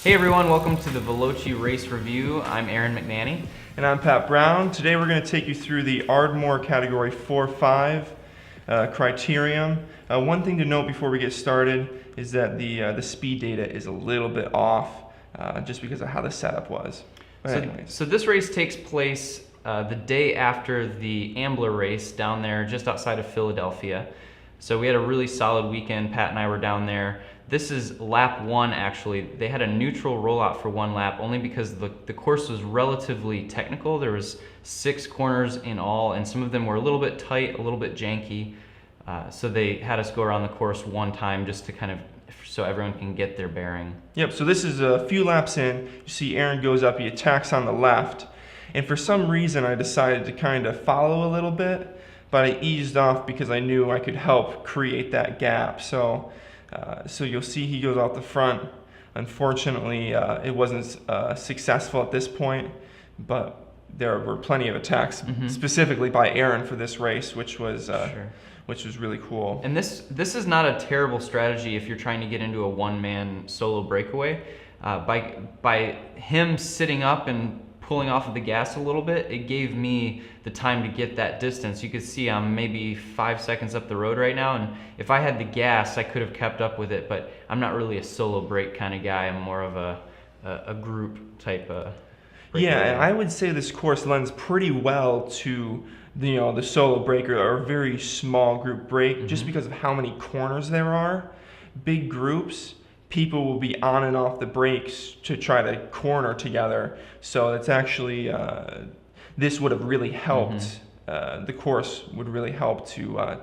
Hey everyone, welcome to the Veloce Race Review. I'm Aaron McNanny. And I'm Pat Brown. Today we're going to take you through the Ardmore Category 4-5 Criterium. One thing to note before we get started is that the speed data is a little bit off just because of how the setup was. So this race takes place the day after the Ambler race down there just outside of Philadelphia. So we had a really solid weekend. Pat and I were down there. This is lap one, actually. They had a neutral rollout for one lap only because the course was relatively technical. There was 6 corners in all, and some of them were a little bit tight, a little bit janky. So they had us go around the course one time just to kind of, so everyone can get their bearing. Yep, so this is a few laps in. You see Aaron goes up, he attacks on the left. And for some reason I decided to kind of follow a little bit, but I eased off because I knew I could help create that gap. So you'll see he goes out the front. Unfortunately, it wasn't successful at this point, but there were plenty of attacks specifically by Aaron for this race, which was really cool. And this is not a terrible strategy if you're trying to get into a one-man solo breakaway. By him sitting up and pulling off of the gas a little bit, it gave me the time to get that distance. You could see I'm maybe 5 seconds up the road right now, and if I had the gas, I could have kept up with it, but I'm not really a solo break kind of guy. I'm more of a group type of breakaway. Yeah, and I would say this course lends pretty well to the solo breaker or a very small group break, just because of how many corners there are. Big groups, people will be on and off the brakes to try to corner together. So it's actually, this would have really helped. The course would really help to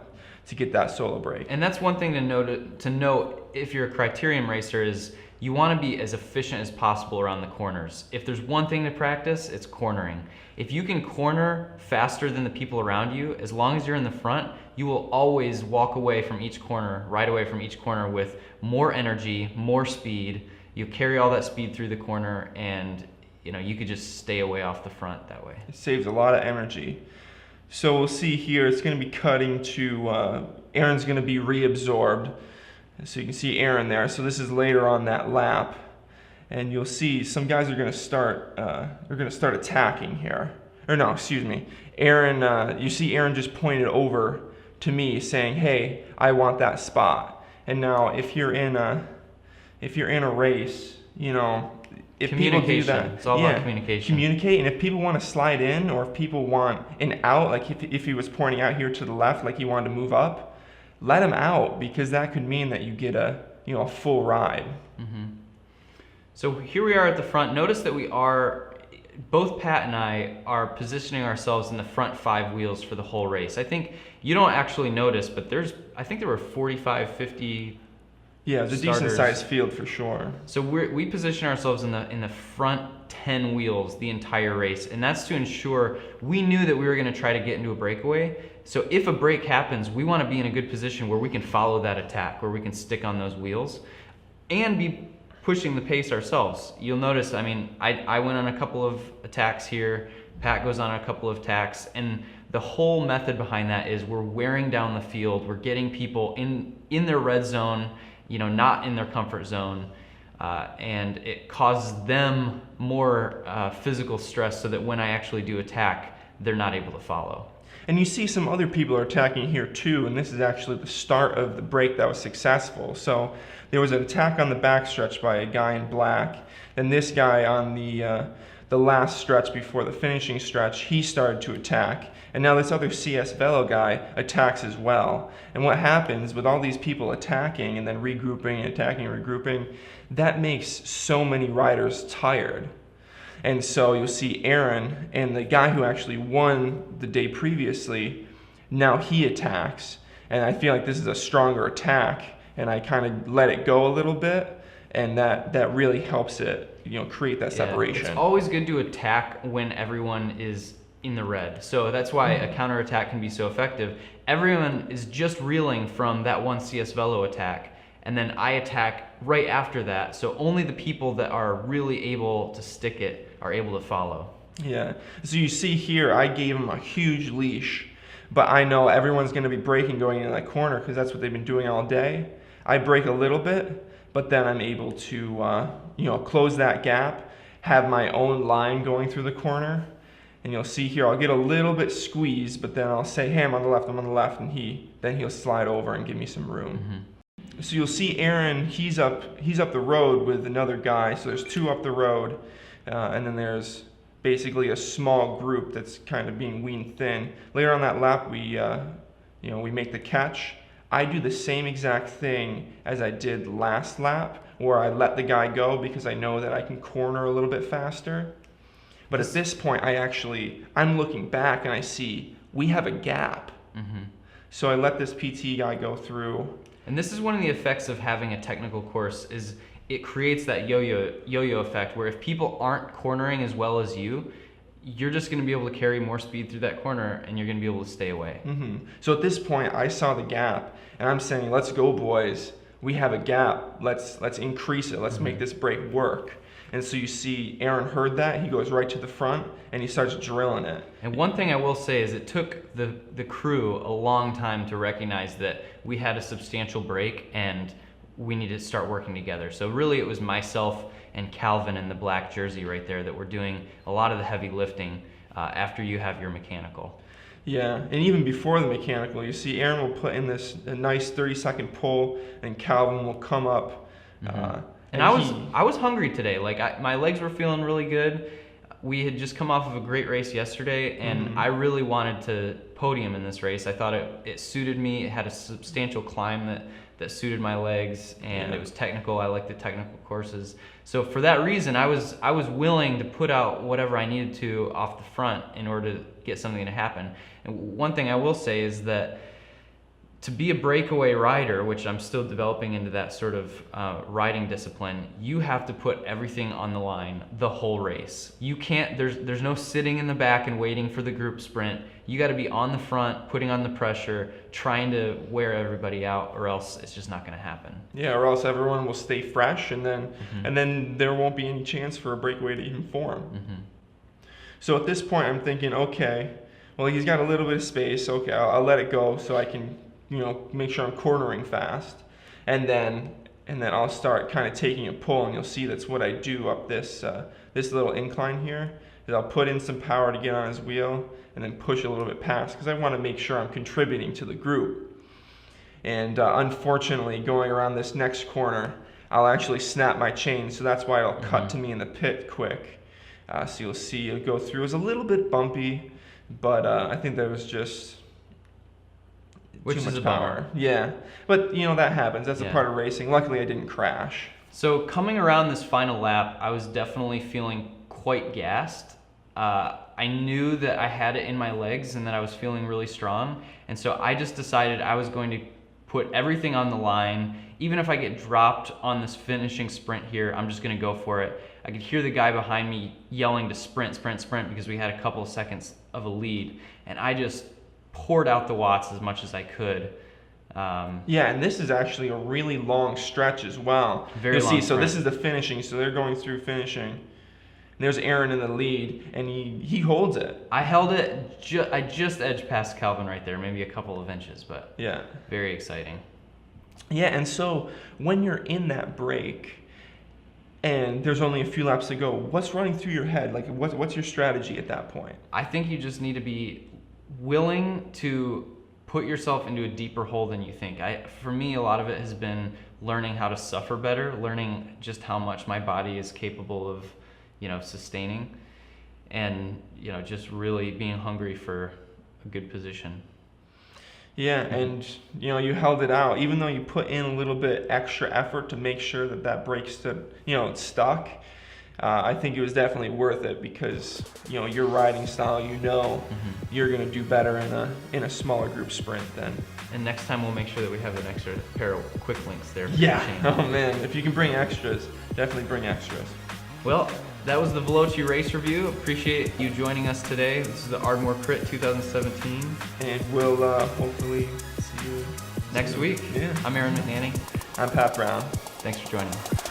get that solo break. And that's one thing to note if you're a criterium racer is you want to be as efficient as possible around the corners. If there's one thing to practice, it's cornering. If you can corner faster than the people around you, as long as you're in the front, you will always walk away from each corner, right away from each corner with more energy, more speed. You carry all that speed through the corner, and you could just stay away off the front that way. It saves a lot of energy. So we'll see here, it's going to be cutting to, Aaron's going to be reabsorbed. So you can see Aaron there. So this is later on that lap, and you'll see some guys are going to start. They're going to start attacking here. Or no, excuse me. Aaron. You see Aaron just pointed over to me, saying, "Hey, I want that spot." And now, if you're in a race, if people do that, it's all about communication. Communicate, and if people want to slide in, or if people want an out, like if he was pointing out here to the left, like he wanted to move up. Let him out, because that could mean that you get a full ride. So here we are at the front. Notice that both Pat and I are positioning ourselves in the front 5 wheels for the whole race. I think you don't actually notice, but I think there were 45, 50 Yeah, it's a decent sized field for sure. So we position ourselves in the front 10 wheels the entire race, and that's to ensure we knew that we were going to try to get into a breakaway. So if a break happens, we want to be in a good position where we can follow that attack, where we can stick on those wheels and be pushing the pace ourselves. You'll notice, I went on a couple of attacks here, Pat goes on a couple of attacks, and the whole method behind that is we're wearing down the field, we're getting people in their red zone, not in their comfort zone, and it causes them more physical stress so that when I actually do attack, they're not able to follow. And you see some other people are attacking here too, and this is actually the start of the break that was successful. So there was an attack on the backstretch by a guy in black, and this guy on the last stretch before the finishing stretch, he started to attack. And now this other CS Velo guy attacks as well. And what happens with all these people attacking and then regrouping and attacking and regrouping, that makes so many riders tired. And so you'll see Aaron and the guy who actually won the day previously, now he attacks. And I feel like this is a stronger attack, and I kind of let it go a little bit, and that really helps it, create that separation. It's always good to attack when everyone is in the red. So that's why a counterattack can be so effective. Everyone is just reeling from that one CS Velo attack, and then I attack right after that. So only the people that are really able to stick it are able to follow. Yeah. So you see here, I gave him a huge leash, but I know everyone's going to be braking going into that corner because that's what they've been doing all day. I brake a little bit, but then I'm able to, close that gap, have my own line going through the corner. And you'll see here, I'll get a little bit squeezed, but then I'll say, hey, I'm on the left, and then he'll slide over and give me some room. So you'll see Aaron, he's up the road with another guy, so there's two up the road, and then there's basically a small group that's kind of being weaned thin. Later on that lap, we make the catch. I do the same exact thing as I did last lap, where I let the guy go because I know that I can corner a little bit faster. But at this point, I'm looking back and I see we have a gap. So I let this PT guy go through. And this is one of the effects of having a technical course, is it creates that yo-yo effect where if people aren't cornering as well as you're just going to be able to carry more speed through that corner and you're going to be able to stay away. So at this point, I saw the gap and I'm saying, let's go, boys. We have a gap. Let's increase it. Let's make this break work. And so you see Aaron heard that. He goes right to the front and he starts drilling it. And one thing I will say is it took the crew a long time to recognize that we had a substantial break and we needed to start working together. So really it was myself and Calvin in the black jersey right there that were doing a lot of the heavy lifting after you have your mechanical. Yeah, and even before the mechanical, you see Aaron will put in a nice 30-second pull and Calvin will come up. And I was hungry today. Like my legs were feeling really good. We had just come off of a great race yesterday, and I really wanted to podium in this race. I thought it suited me. It had a substantial climb that suited my legs, and it was technical. I like the technical courses. So for that reason, I was willing to put out whatever I needed to off the front in order to get something to happen. And one thing I will say is that to be a breakaway rider, which I'm still developing into that sort of riding discipline, you have to put everything on the line the whole race. You can't, there's no sitting in the back and waiting for the group sprint. You gotta be on the front, putting on the pressure, trying to wear everybody out, or else it's just not gonna happen. Yeah, or else everyone will stay fresh and then there won't be any chance for a breakaway to even form. So at this point I'm thinking, okay, well he's got a little bit of space, okay, I'll let it go so I can make sure I'm cornering fast, and then I'll start kind of taking a pull, and you'll see that's what I do up this little incline here. Is I'll put in some power to get on his wheel, and then push a little bit past because I want to make sure I'm contributing to the group. And unfortunately, going around this next corner, I'll actually snap my chain, so that's why it'll cut to me in the pit quick. So you'll see it go through. It was a little bit bumpy, but I think that was just which too is much a power. bummer. Yeah, but that happens. That's a part of racing. Luckily, I didn't crash. So coming around this final lap, I was definitely feeling quite gassed. I knew that I had it in my legs and that I was feeling really strong, and so I just decided I was going to put everything on the line. Even if I get dropped on this finishing sprint here, I'm just going to go for it. I could hear the guy behind me yelling to sprint, sprint, sprint, because we had a couple of seconds of a lead, and I just poured out the watts as much as I could. Yeah, and this is actually a really long stretch as well. Very long You'll see, so stretch. this is the finishing, so they're going through finishing. And there's Aaron in the lead, and he holds it. I held it, I just edged past Calvin right there, maybe a couple of inches, but yeah, very exciting. Yeah, and so when you're in that break, and there's only a few laps to go, what's running through your head? Like, what's your strategy at that point? I think you just need to be willing to put yourself into a deeper hole than you think. For me, a lot of it has been learning how to suffer better, learning just how much my body is capable of, sustaining, and just really being hungry for a good position. Yeah, and you held it out, even though you put in a little bit extra effort to make sure that break stood, stuck. I think it was definitely worth it because your riding style, you're gonna do better in a smaller group sprint then. And next time we'll make sure that we have an extra pair of quick links there. Yeah. Oh man, if you can bring extras, definitely bring extras. Well, that was the Veloce race review. Appreciate you joining us today. This is the Ardmore Crit 2017. And we'll hopefully see you next week. Yeah. I'm Aaron McNanny. I'm Pat Brown. Thanks for joining us.